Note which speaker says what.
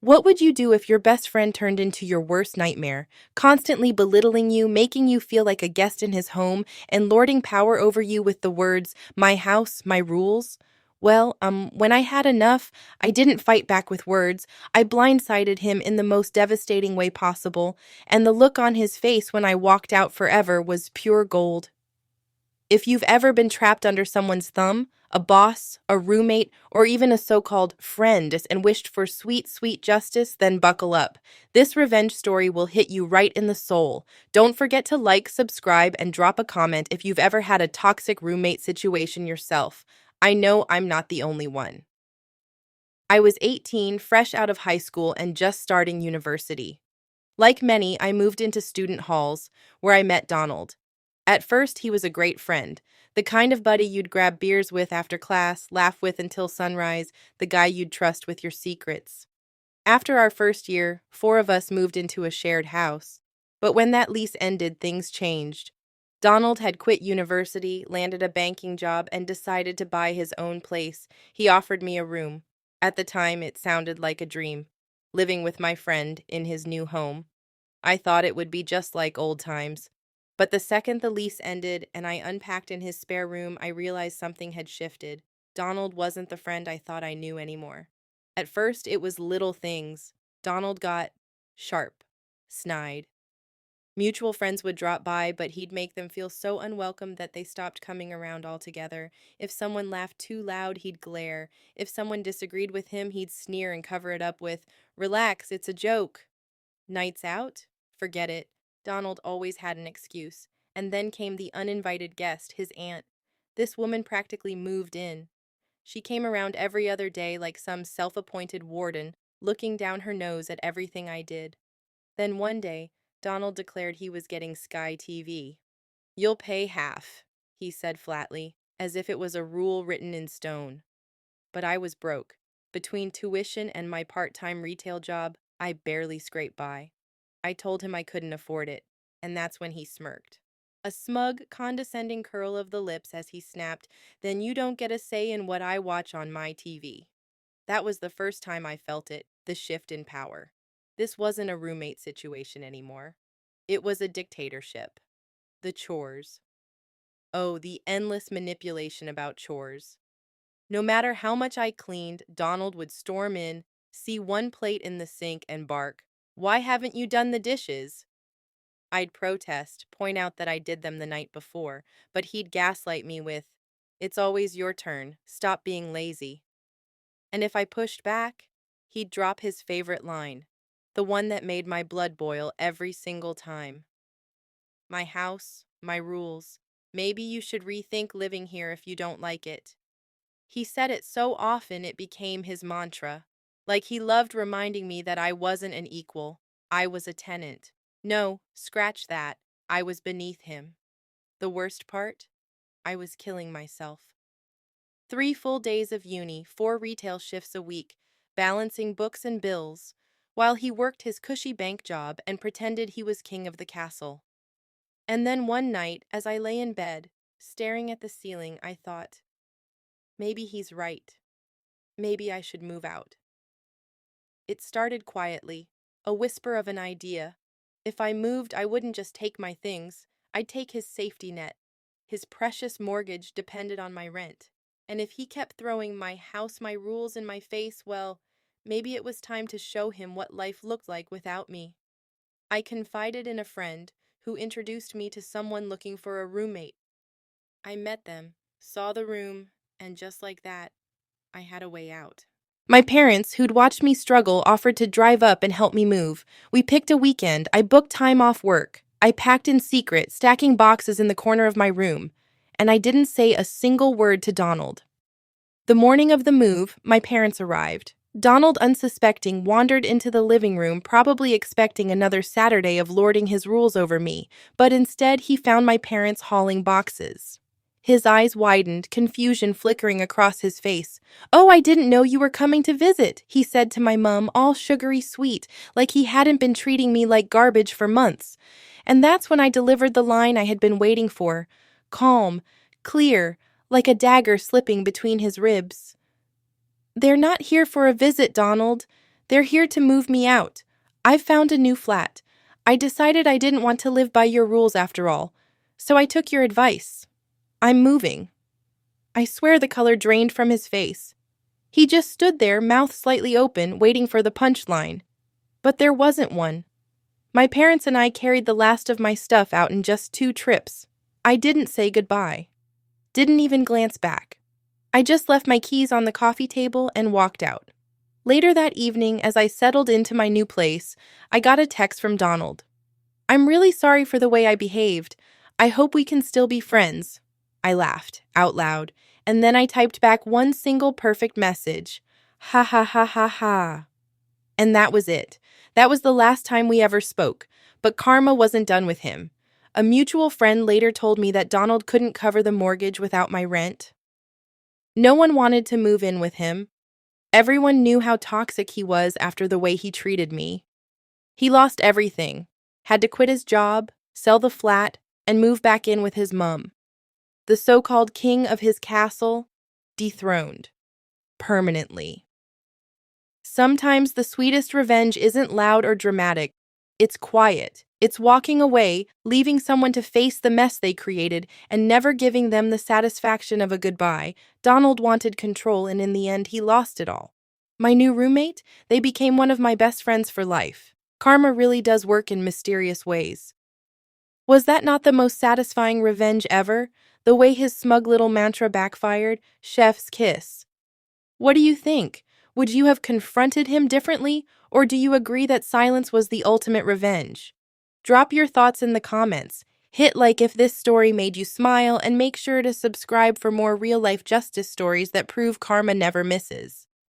Speaker 1: What would you do if your best friend turned into your worst nightmare, constantly belittling you, making you feel like a guest in his home, and lording power over you with the words, "my house, my rules"? Well, when I had enough, I didn't fight back with words. I blindsided him in the most devastating way possible, and the look on his face when I walked out forever was pure gold. If you've ever been trapped under someone's thumb, a boss, a roommate, or even a so-called friend, and wished for sweet, sweet justice, then buckle up. This revenge story will hit you right in the soul. Don't forget to like, subscribe, and drop a comment if you've ever had a toxic roommate situation yourself. I know I'm not the only one. I was 18, fresh out of high school, and just starting university. Like many, I moved into student halls, where I met Donald. At first, he was a great friend, the kind of buddy you'd grab beers with after class, laugh with until sunrise, the guy you'd trust with your secrets. After our first year, 4 of us moved into a shared house. But when that lease ended, things changed. Donald had quit university, landed a banking job, and decided to buy his own place. He offered me a room. At the time, it sounded like a dream, living with my friend in his new home. I thought it would be just like old times. But the second the lease ended and I unpacked in his spare room, I realized something had shifted. Donald wasn't the friend I thought I knew anymore. At first, it was little things. Donald got sharp, snide. Mutual friends would drop by, but he'd make them feel so unwelcome that they stopped coming around altogether. If someone laughed too loud, he'd glare. If someone disagreed with him, he'd sneer and cover it up with, "Relax, it's a joke." Nights out? Forget it. Donald always had an excuse. And then came the uninvited guest, his aunt. This woman practically moved in. She came around every other day like some self-appointed warden, looking down her nose at everything I did. Then one day, Donald declared he was getting Sky TV. "You'll pay half," he said flatly, as if it was a rule written in stone. But I was broke. Between tuition and my part-time retail job, I barely scraped by. I told him I couldn't afford it, and that's when he smirked. A smug, condescending curl of the lips as he snapped, "Then you don't get a say in what I watch on my TV." That was the first time I felt it, the shift in power. This wasn't a roommate situation anymore. It was a dictatorship. The chores. Oh, the endless manipulation about chores. No matter how much I cleaned, Donald would storm in, see one plate in the sink, and bark, "Why haven't you done the dishes?" I'd protest, point out that I did them the night before, but he'd gaslight me with, "It's always your turn, stop being lazy." And if I pushed back, he'd drop his favorite line, the one that made my blood boil every single time. "My house, my rules. Maybe you should rethink living here if you don't like it." He said it so often it became his mantra. Like he loved reminding me that I wasn't an equal. I was a tenant. No, scratch that. I was beneath him. The worst part? I was killing myself. 3 full days of uni, 4 retail shifts a week, balancing books and bills, while he worked his cushy bank job and pretended he was king of the castle. And then one night, as I lay in bed, staring at the ceiling, I thought, maybe he's right. Maybe I should move out. It started quietly, a whisper of an idea. If I moved, I wouldn't just take my things, I'd take his safety net. His precious mortgage depended on my rent. And if he kept throwing my house, my rules in my face, well, maybe it was time to show him what life looked like without me. I confided in a friend who introduced me to someone looking for a roommate. I met them, saw the room, and just like that, I had a way out. My parents, who'd watched me struggle, offered to drive up and help me move. We picked a weekend. I booked time off work. I packed in secret, stacking boxes in the corner of my room. And I didn't say a single word to Donald. The morning of the move, my parents arrived. Donald, unsuspecting, wandered into the living room, probably expecting another Saturday of lording his rules over me, but instead he found my parents hauling boxes. His eyes widened, confusion flickering across his face. "Oh, I didn't know you were coming to visit," he said to my mum, all sugary sweet, like he hadn't been treating me like garbage for months. And that's when I delivered the line I had been waiting for, calm, clear, like a dagger slipping between his ribs. "They're not here for a visit, Donald. They're here to move me out. I've found a new flat. I decided I didn't want to live by your rules after all, so I took your advice. I'm moving." I swear the color drained from his face. He just stood there, mouth slightly open, waiting for the punchline. But there wasn't one. My parents and I carried the last of my stuff out in just 2 trips. I didn't say goodbye. Didn't even glance back. I just left my keys on the coffee table and walked out. Later that evening, as I settled into my new place, I got a text from Donald. "I'm really sorry for the way I behaved. I hope we can still be friends." I laughed, out loud, and then I typed back one single perfect message. Ha ha ha ha ha. And that was it. That was the last time we ever spoke, but karma wasn't done with him. A mutual friend later told me that Donald couldn't cover the mortgage without my rent. No one wanted to move in with him. Everyone knew how toxic he was after the way he treated me. He lost everything, had to quit his job, sell the flat, and move back in with his mum. The so-called king of his castle, dethroned. Permanently. Sometimes the sweetest revenge isn't loud or dramatic. It's quiet. It's walking away, leaving someone to face the mess they created, and never giving them the satisfaction of a goodbye. Donald wanted control, and in the end, he lost it all. My new roommate? They became one of my best friends for life. Karma really does work in mysterious ways. Was that not the most satisfying revenge ever? The way his smug little mantra backfired? Chef's kiss. What do you think? Would you have confronted him differently, or do you agree that silence was the ultimate revenge? Drop your thoughts in the comments. Hit like if this story made you smile, and make sure to subscribe for more real-life justice stories that prove karma never misses.